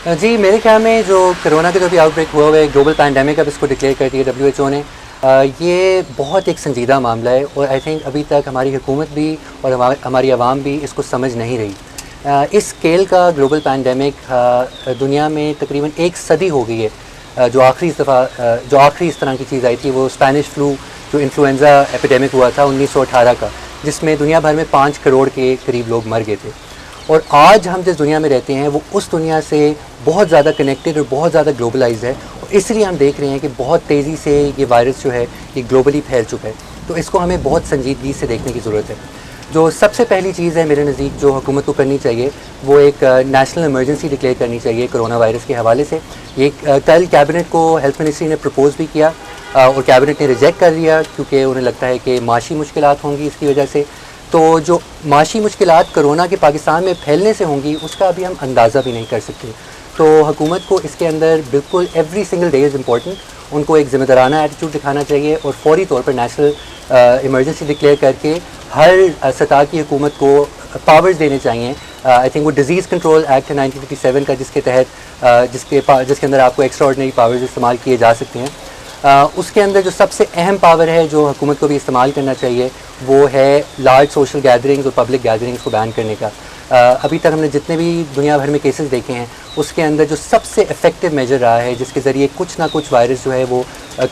جی میرے خیال میں جو کرونا کا جو بھی آؤٹ بریک ہوا ہے گلوبل پینڈیمک اب اس کو ڈکلیئر کر دیا WHO نے، یہ بہت ایک سنجیدہ معاملہ ہے اور آئی تھنک ابھی تک ہماری حکومت بھی اور ہماری عوام بھی اس کو سمجھ نہیں رہی۔ اس اسکیل کا گلوبل پینڈیمک دنیا میں تقریباً 1 صدی ہو گئی ہے۔ جو آخری اس طرح کی چیز آئی تھی وہ اسپینش فلو جو انفلوئنزا ایپیڈیمک ہوا تھا 1918 کا، جس میں دنیا بھر میں 5 کروڑ کے قریب لوگ مر گئے تھے۔ اور آج ہم جس دنیا میں رہتے ہیں وہ اس دنیا سے بہت زیادہ کنیکٹڈ اور بہت زیادہ گلوبلائزڈ ہے، اور اس لیے ہم دیکھ رہے ہیں کہ بہت تیزی سے یہ وائرس جو ہے یہ گلوبلی پھیل چکا ہے۔ تو اس کو ہمیں بہت سنجیدگی سے دیکھنے کی ضرورت ہے۔ جو سب سے پہلی چیز ہے میرے نزدیک جو حکومت کو کرنی چاہیے وہ ایک نیشنل ایمرجنسی ڈکلیئر کرنی چاہیے کرونا وائرس کے حوالے سے۔ یہ کل کیبنٹ کو ہیلتھ منسٹری نے پرپوز بھی کیا اور کیبنٹ نے ریجیکٹ کر دیا، کیونکہ انہیں لگتا ہے کہ معاشی مشکلات ہوں گی اس کی وجہ سے۔ تو جو معاشی مشکلات کرونا کے پاکستان میں پھیلنے سے ہوں گی اس کا ابھی ہم اندازہ بھی نہیں کر سکتے۔ تو حکومت کو اس کے اندر بالکل every single day is important, ان کو ایک ذمہ دارانہ ایٹیٹیوڈ دکھانا چاہیے اور فوری طور پر نیشنل ایمرجنسی ڈکلیئر کر کے ہر سطح کی حکومت کو پاورز دینے چاہیے۔ آئی تھنک وہ ڈیزیز کنٹرول ایکٹ ہے 1957 کا، جس کے تحت جس کے اندر آپ کو ایکسٹرا آرڈنری پاورز استعمال کیے جا سکتے ہیں۔ اس کے اندر جو سب سے اہم پاور ہے جو حکومت کو بھی استعمال کرنا چاہیے وہ ہے لارج سوشل گیدرنگز اور پبلک گیدرنگز کو بین کرنے کا۔ ابھی تک ہم نے جتنے بھی دنیا بھر میں کیسز دیکھے ہیں اس کے اندر جو سب سے افیکٹو میجر رہا ہے جس کے ذریعے کچھ نہ کچھ وائرس جو ہے وہ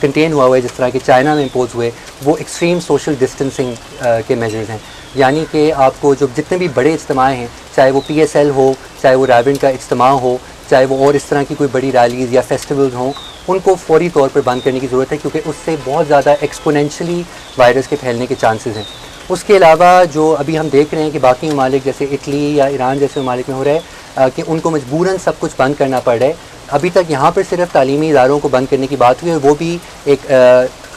کنٹین ہوا ہے، جس طرح کہ چائنا میں امپوز ہوئے، وہ ایکسٹریم سوشل ڈسٹینسنگ کے میجرز ہیں۔ یعنی کہ آپ کو جو جتنے بھی بڑے اجتماع ہیں، چاہے وہ PSL ہو، چاہے وہ رابن کا اجتماع ہو، چاہے وہ اور اس طرح کی کوئی بڑی ریلیز یا فیسٹیولز ہوں، ان کو فوری طور پر بند کرنے کی ضرورت ہے، کیونکہ اس سے بہت زیادہ ایکسپونینشلی وائرس کے پھیلنے کے چانسز ہیں۔ اس کے علاوہ جو ابھی ہم دیکھ رہے ہیں کہ باقی ممالک جیسے اٹلی یا ایران جیسے ممالک میں ہو رہا ہے کہ ان کو مجبوراً سب کچھ بند کرنا پڑ رہا ہے۔ ابھی تک یہاں پر صرف تعلیمی اداروں کو بند کرنے کی بات ہوئی ہے، وہ بھی ایک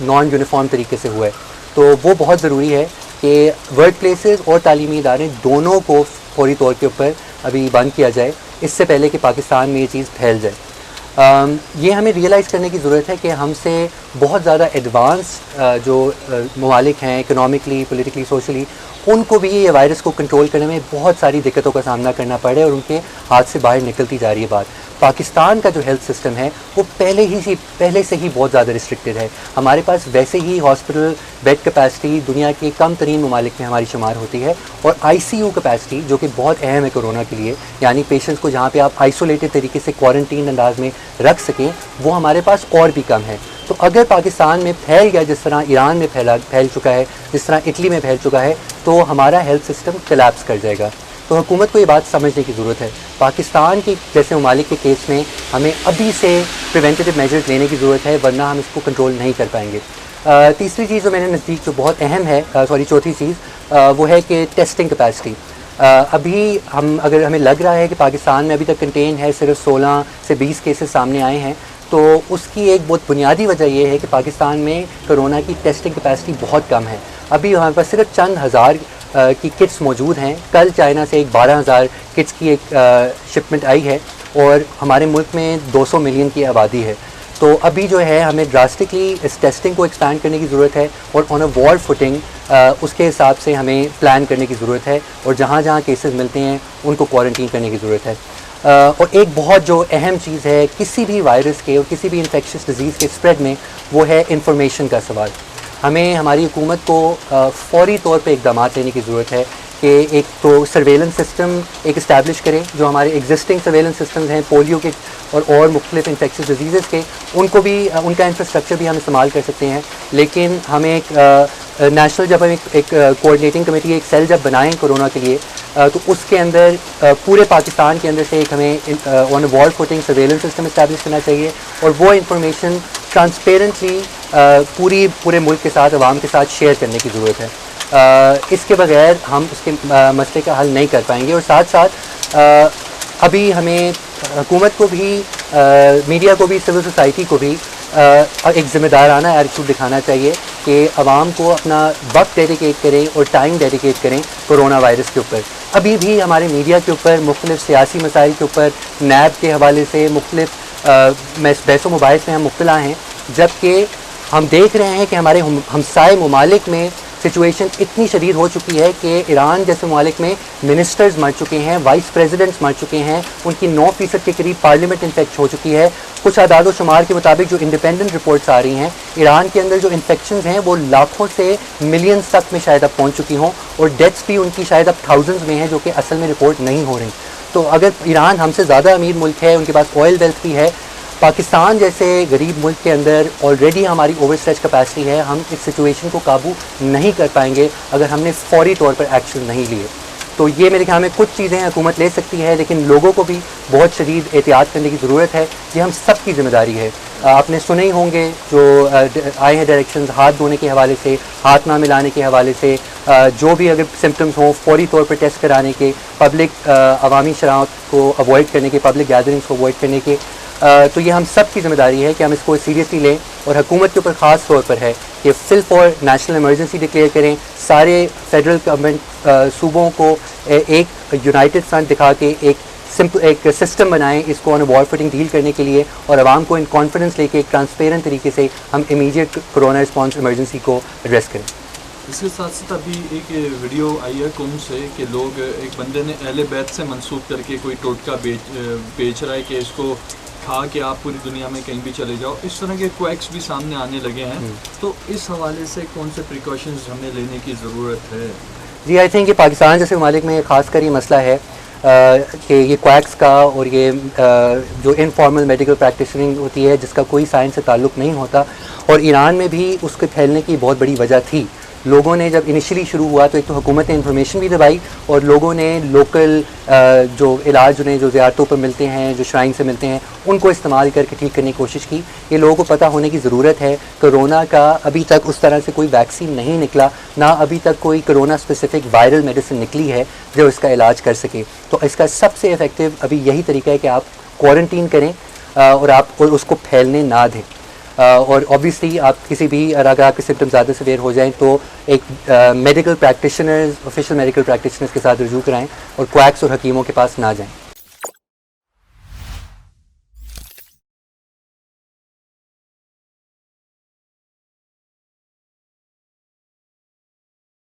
نان یونیفارم طریقے سے ہوا ہے۔ تو وہ بہت ضروری ہے کہ ورک پلیسز اور تعلیمی ادارے دونوں کو فوری طور کے اوپر ابھی بند کیا جائے، اس سے پہلے کہ پاکستان میں یہ چیز پھیل جائے۔ یہ ہمیں ریئلائز کرنے کی ضرورت ہے کہ ہم سے بہت زیادہ ایڈوانس جو ممالک ہیں اکنامکلی، پولیٹیکلی، سوشلی، ان کو بھی یہ وائرس کو کنٹرول کرنے میں بہت ساری دقتوں کا سامنا کرنا پڑ رہا ہے اور ان کے ہاتھ سے باہر نکلتی جا رہی ہے بات۔ پاکستان کا جو ہیلتھ سسٹم ہے وہ پہلے سے ہی بہت زیادہ ریسٹرکٹڈ ہے۔ ہمارے پاس ویسے ہی ہاسپٹل بیڈ کیپیسٹی دنیا کے کم ترین ممالک میں ہماری شمار ہوتی ہے، اور ICU کیپیسٹی جو کہ بہت اہم ہے کورونا کے لیے، یعنی پیشنٹس کو جہاں پہ آپ آئسولیٹڈ طریقے سے کوارنٹین انداز میں رکھ سکیں، وہ ہمارے پاس اور بھی کم ہے۔ تو اگر پاکستان میں پھیل گیا جس طرح ایران میں پھیل چکا ہے، جس طرح اٹلی میں پھیل چکا ہے، تو ہمارا ہیلتھ سسٹم کلیپس کر جائے گا۔ تو حکومت کو یہ بات سمجھنے کی ضرورت ہے۔ پاکستان کی جیسے ممالک کے کیس میں ہمیں ابھی سے پریونٹیو میجرز لینے کی ضرورت ہے، ورنہ ہم اس کو کنٹرول نہیں کر پائیں گے۔ تیسری چیز جو میرے نزدیک جو بہت اہم ہے، چوتھی چیز وہ ہے کہ ٹیسٹنگ کیپیسٹی۔ ابھی اگر ہمیں لگ رہا ہے کہ پاکستان میں ابھی تک کنٹین ہے، صرف 16 سے 20 کیسز سامنے آئے ہیں، تو اس کی ایک بہت بنیادی وجہ یہ ہے کہ پاکستان میں کرونا کی ٹیسٹنگ کیپیسٹی بہت کم ہے۔ ابھی ہمارے پاس صرف چند ہزار کی کٹس موجود ہیں۔ کل چائنا سے ایک 12,000 کٹس کی ایک شپمنٹ آئی ہے، اور ہمارے ملک میں 200 ملین کی آبادی ہے۔ تو ابھی جو ہے ہمیں ڈراسٹکلی اس ٹیسٹنگ کو ایکسپینڈ کرنے کی ضرورت ہے، اور آن اے وار فوٹنگ اس کے حساب سے ہمیں پلان کرنے کی ضرورت ہے، اور جہاں جہاں کیسز ملتے ہیں ان کو کوارنٹین کرنے کی ضرورت ہے۔ اور ایک بہت جو اہم چیز ہے کسی بھی وائرس کے اور کسی بھی انفیکشس ڈیزیز کے اسپریڈ میں، وہ ہے انفارمیشن کا سوال۔ ہمیں ہماری حکومت کو فوری طور پہ اقدامات لینے کی ضرورت ہے کہ ایک تو سرویلنس سسٹم ایک اسٹیبلش کریں، جو ہمارے ایگزسٹنگ سرویلنس سسٹمز ہیں پولیو کے اور مختلف انفیکشس ڈیزیزز کے، ان کو بھی ان کا انفراسٹرکچر بھی ہم استعمال کر سکتے ہیں۔ لیکن ہمیں ایک نیشنل جب ہم ایک کوآرڈینیٹنگ کمیٹی ایک سیل جب بنائیں کورونا کے لیے، تو اس کے اندر پورے پاکستان کے اندر سے ایک ہمیں آن اے وال فوٹنگ سرویلنس سسٹم اسٹیبلش کرنا چاہیے، اور وہ انفارمیشن ٹرانسپیرنٹلی پورے ملک کے ساتھ، عوام کے ساتھ شیئر کرنے کی ضرورت ہے۔ اس کے بغیر ہم اس کے مسئلے کا حل نہیں کر پائیں گے۔ اور ساتھ ساتھ ابھی ہمیں حکومت کو بھی، میڈیا کو بھی، سول سوسائٹی کو بھی ایک ذمہ دارانہ ایٹیٹیوڈ دکھانا چاہیے کہ عوام کو اپنا وقت ڈیڈیکیٹ کریں اور ٹائم ڈیڈیکیٹ کریں کورونا وائرس کے اوپر۔ ابھی بھی ہمارے میڈیا کے اوپر مختلف سیاسی مسائل کے اوپر نیب کے حوالے سے مختلف بحث و مباحث میں ہم مبتلا ہیں، جبکہ ہم دیکھ رہے ہیں کہ ہمارے ہمسائے ممالک میں سچویشن اتنی شدید ہو چکی ہے کہ ایران جیسے ممالک میں منسٹرز مر چکے ہیں, وائس پریزیڈنٹس مر چکے ہیں, ان کی 9% کے قریب پارلیمنٹ انفیکٹ ہو چکی ہے. کچھ اعداد و شمار کے مطابق جو انڈیپینڈنٹ رپورٹس آ رہی ہیں, ایران کے اندر جو انفیکشنز ہیں وہ لاکھوں سے ملینز تک میں شاید اب پہنچ چکی ہوں, اور ڈیتھس بھی ان کی شاید اب تھاؤزنڈز میں ہیں جو کہ اصل میں رپورٹ نہیں ہو رہی. تو اگر ایران ہم سے زیادہ امیر ملک ہے, ان کے پاس آئل ویلتھ بھی ہے, پاکستان جیسے غریب ملک کے اندر آلریڈی ہماری اوور اسٹریچ کیپیسٹی ہے, ہم اس سچویشن کو قابو نہیں کر پائیں گے اگر ہم نے فوری طور پر ایکشن نہیں لیے. تو یہ میرے خیال میں کچھ چیزیں حکومت لے سکتی ہے, لیکن لوگوں کو بھی بہت شدید احتیاط کرنے کی ضرورت ہے. یہ ہم سب کی ذمہ داری ہے. آپ نے سنے ہی ہوں گے جو آئے ہیں ڈائریکشنز ہاتھ دھونے کے حوالے سے, ہاتھ نہ ملانے کے حوالے سے, جو بھی اگر سمٹمز ہوں فوری طور پر ٹیسٹ کرانے کے, پبلک عوامی شرائط کو اوائڈ کرنے کے, پبلک گیدرنگس کو اوائڈ کرنے کے. تو یہ ہم سب کی ذمہ داری ہے کہ ہم اس کو سیریسلی لیں, اور حکومت کے اوپر خاص طور پر ہے کہ فل فور نیشنل ایمرجنسی ڈکلیئر کریں. سارے فیڈرل گورنمنٹ صوبوں کو ایک یونائٹڈ فرنٹ دکھا کے ایک سسٹم بنائیں اس کو آن وار فوٹنگ ڈیل کرنے کے لیے, اور عوام کو ان کانفیڈنس لے کے ایک ٹرانسپیرنٹ طریقے سے ہم امیڈیٹ کرونا رسپانس ایمرجنسی کو ایڈریس کریں. اس کے ساتھ ساتھ ابھی ایک ویڈیو آئی ہے قوم سے کہ لوگ, ایک بندے نے اہل بیت سے منسوخ کر کے کوئی ٹوٹکا بیچ رہا ہے کہ اس کو کھا کے آپ پوری دنیا میں کہیں بھی چلے جاؤ. اس طرح کے کویکس بھی سامنے آنے لگے ہیں, تو اس حوالے سے کون سے پریکاشنز ہمیں لینے کی ضرورت ہے؟ جی آئی تھنک کہ پاکستان جیسے ممالک میں خاص کر یہ مسئلہ ہے کہ یہ کویکس کا اور یہ جو انفارمل میڈیکل پریکٹیشننگ ہوتی ہے جس کا کوئی سائنس سے تعلق نہیں ہوتا, اور ایران میں بھی اس کے پھیلنے کی بہت بڑی وجہ تھی. لوگوں نے جب انیشلی شروع ہوا تو ایک تو حکومت نے انفارمیشن بھی دبائی, اور لوگوں نے لوکل جو علاج انہیں جو زیارتوں پر ملتے ہیں, جو شرائن سے ملتے ہیں, ان کو استعمال کر کے ٹھیک کرنے کی کوشش کی. یہ لوگوں کو پتہ ہونے کی ضرورت ہے. کرونا کا ابھی تک اس طرح سے کوئی ویکسین نہیں نکلا, نہ ابھی تک کوئی کرونا اسپیسیفک وائرل میڈیسن نکلی ہے جو اس کا علاج کر سکے. تو اس کا سب سے افیکٹو ابھی یہی طریقہ ہے کہ آپ کوارنٹین کریں اور آپ اس کو پھیلنے نہ دیں. اور اوبیسلی آپ کسی بھی اگر آپ کے سمٹم زیادہ سیویئر ہو جائیں تو ایک medical practitioners, official medical practitioners کے ساتھ رجوع کرائیں, اور کویکس اور حکیموں کے پاس نہ جائیں.